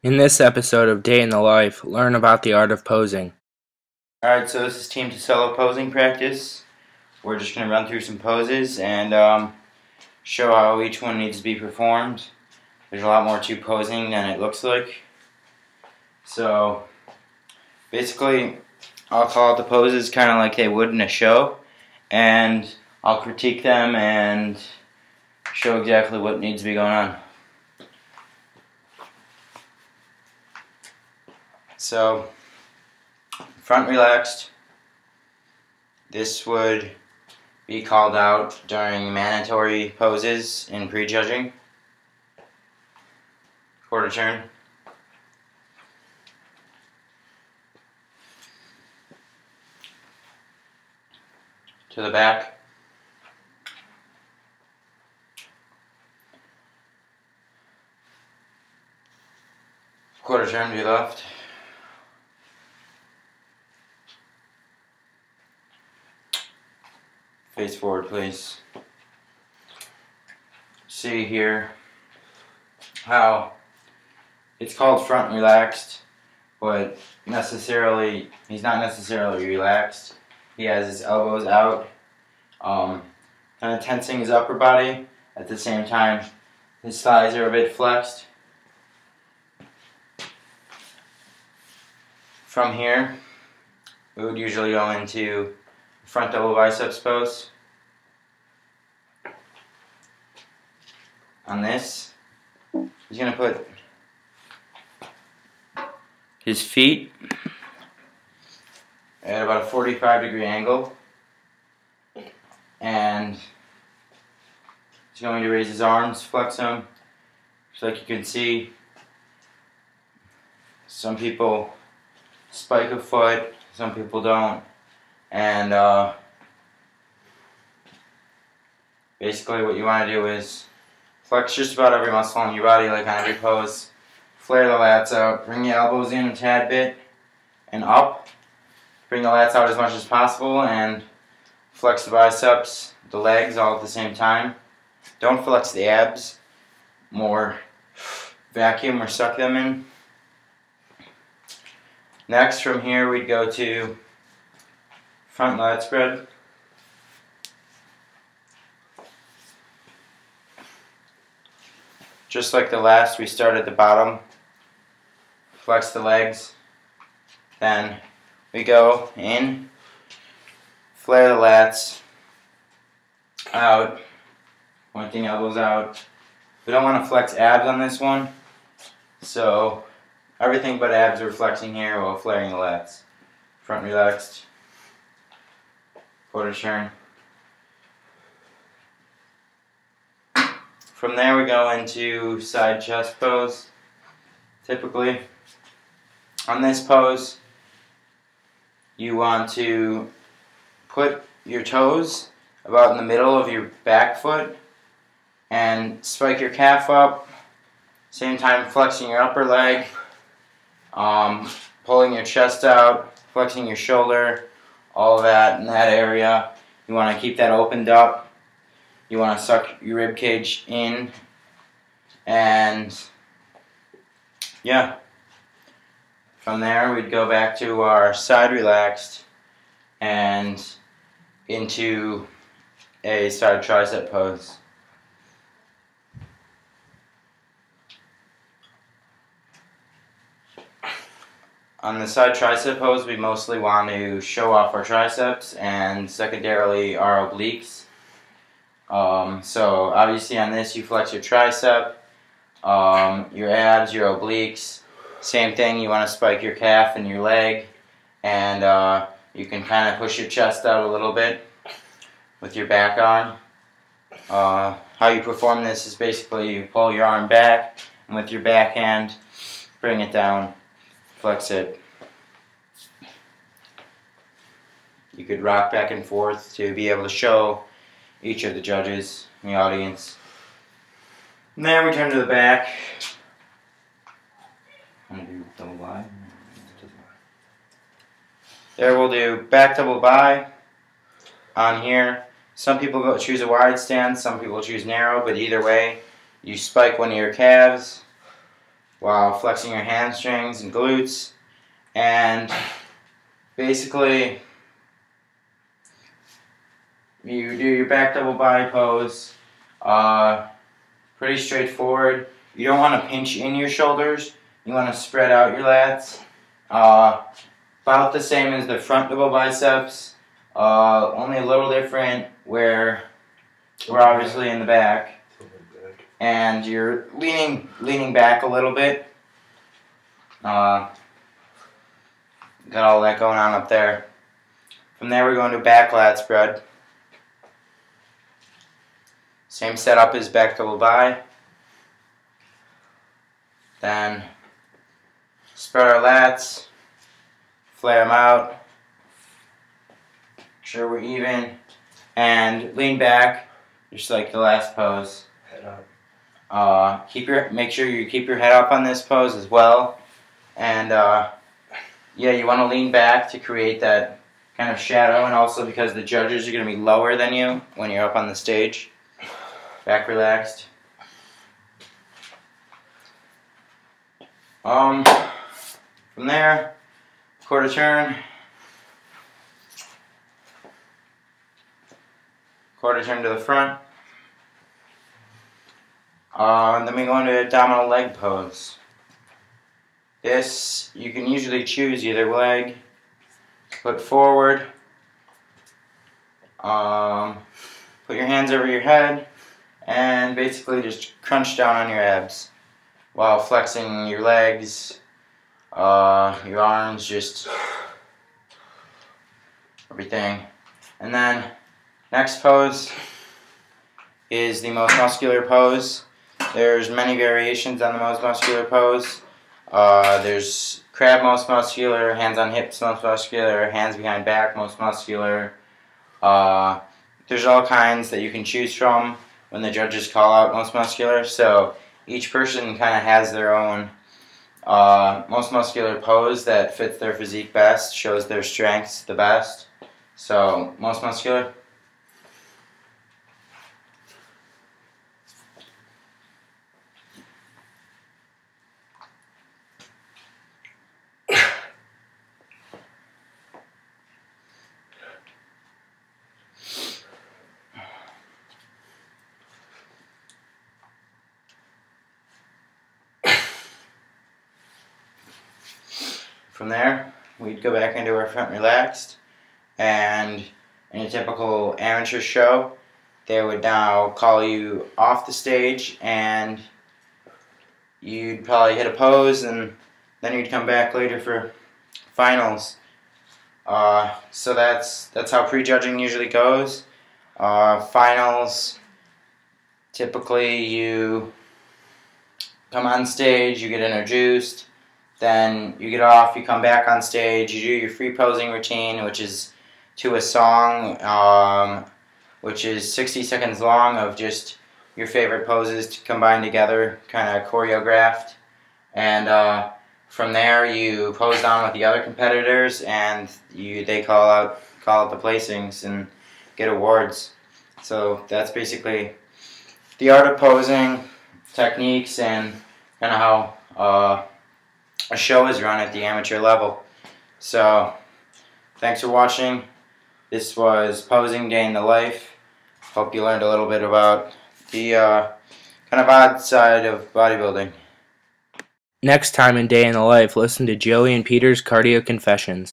In this episode of Day in the Life, learn about the art of posing. Alright, so this is team to solo posing practice. We're just going to run through some poses and show how each one needs to be performed. There's a lot more to posing than it looks like. So, basically, I'll call out the poses kind of like they would in a show, and I'll critique them and show exactly what needs to be going on. So, front relaxed. This would be called out during mandatory poses in prejudging. Quarter turn. To the back. Quarter turn to your left. Face forward, please. See here how it's called front relaxed, but he's not necessarily relaxed. He has his elbows out, kind of tensing his upper body. At the same time, his thighs are a bit flexed. From here, we would usually go into front double biceps pose. On this, he's going to put his feet at about a 45-degree angle, and he's going to raise his arms, flex them. So like you can see, some people spike a foot, some people don't. And basically what you want to do is flex just about every muscle in your body, like on every pose. Flare the lats out, bring the elbows in a tad bit and up. Bring the lats out as much as possible and flex the biceps, the legs all at the same time. Don't flex the abs, more vacuum or suck them in. Next, from here we'd go to front lat spread. Just like the last, we start at the bottom, flex the legs, then we go in, flare the lats out, pointing elbows out. We don't want to flex abs on this one, so everything but abs we're flexing here while flaring the lats. Front relaxed. Quarter turn. From there we go into side chest pose. Typically, on this pose, you want to put your toes about in the middle of your back foot and spike your calf up. Same time flexing your upper leg, pulling your chest out, flexing your shoulder. All of that in that area. You want to keep that opened up. You want to suck your rib cage in. And yeah. From there we'd go back to our side relaxed and into a side tricep pose. On the side tricep pose, we mostly want to show off our triceps and secondarily our obliques. So obviously on this you flex your tricep, your abs, your obliques. Same thing, you want to spike your calf and your leg, and you can kind of push your chest out a little bit with your back arm. How you perform this is basically you pull your arm back and with your back hand bring it down. Flex it. You could rock back and forth to be able to show each of the judges in the audience. And then we turn to the back. I'm going to do double bi. There we'll do back double bi. On here, some people choose a wide stance, some people choose narrow, but either way, you spike one of your calves, while flexing your hamstrings and glutes. And basically, you do your back double body pose. Pretty straightforward. You don't want to pinch in your shoulders. You want to spread out your lats. About the same as the front double biceps. Only a little different where we're obviously in the back. And you're leaning back a little bit. Got all that going on up there. From there we're going to back lat spread. Same setup as back double bi. Then spread our lats, flare them out, make sure we're even, and lean back just like the last pose. Head up. Make sure you keep your head up on this pose as well. And yeah, you want to lean back to create that kind of shadow, and also because the judges are going to be lower than you when you're up on the stage. Back relaxed. From there, quarter turn. Quarter turn to the front. And then we go into abdominal leg pose. This, you can usually choose either leg, put forward, put your hands over your head, and basically just crunch down on your abs while flexing your legs, your arms, just everything. And then next pose is the most muscular pose. There's many variations on the most muscular pose. There's crab most muscular, hands on hips most muscular, hands behind back most muscular. There's all kinds that you can choose from when the judges call out most muscular. So each person kind of has their own most muscular pose that fits their physique best, shows their strengths the best. So most muscular. From there, we'd go back into our front relaxed, and in a typical amateur show, they would now call you off the stage, and you'd probably hit a pose, and then you'd come back later for finals. So that's how prejudging usually goes. Finals, typically you come on stage, you get introduced. Then you get off, you come back on stage, you do your free posing routine, which is to a song, which is 60 seconds long of just your favorite poses to combine together, kind of choreographed. And from there, you pose down with the other competitors, and they call out the placings and get awards. So that's basically the art of posing, techniques, and kind of how a show is run at the amateur level. So, thanks for watching. This was Posing Day in the Life. Hope you learned a little bit about the kind of odd side of bodybuilding. Next time in Day in the Life, listen to Joey and Peter's Cardio Confessions.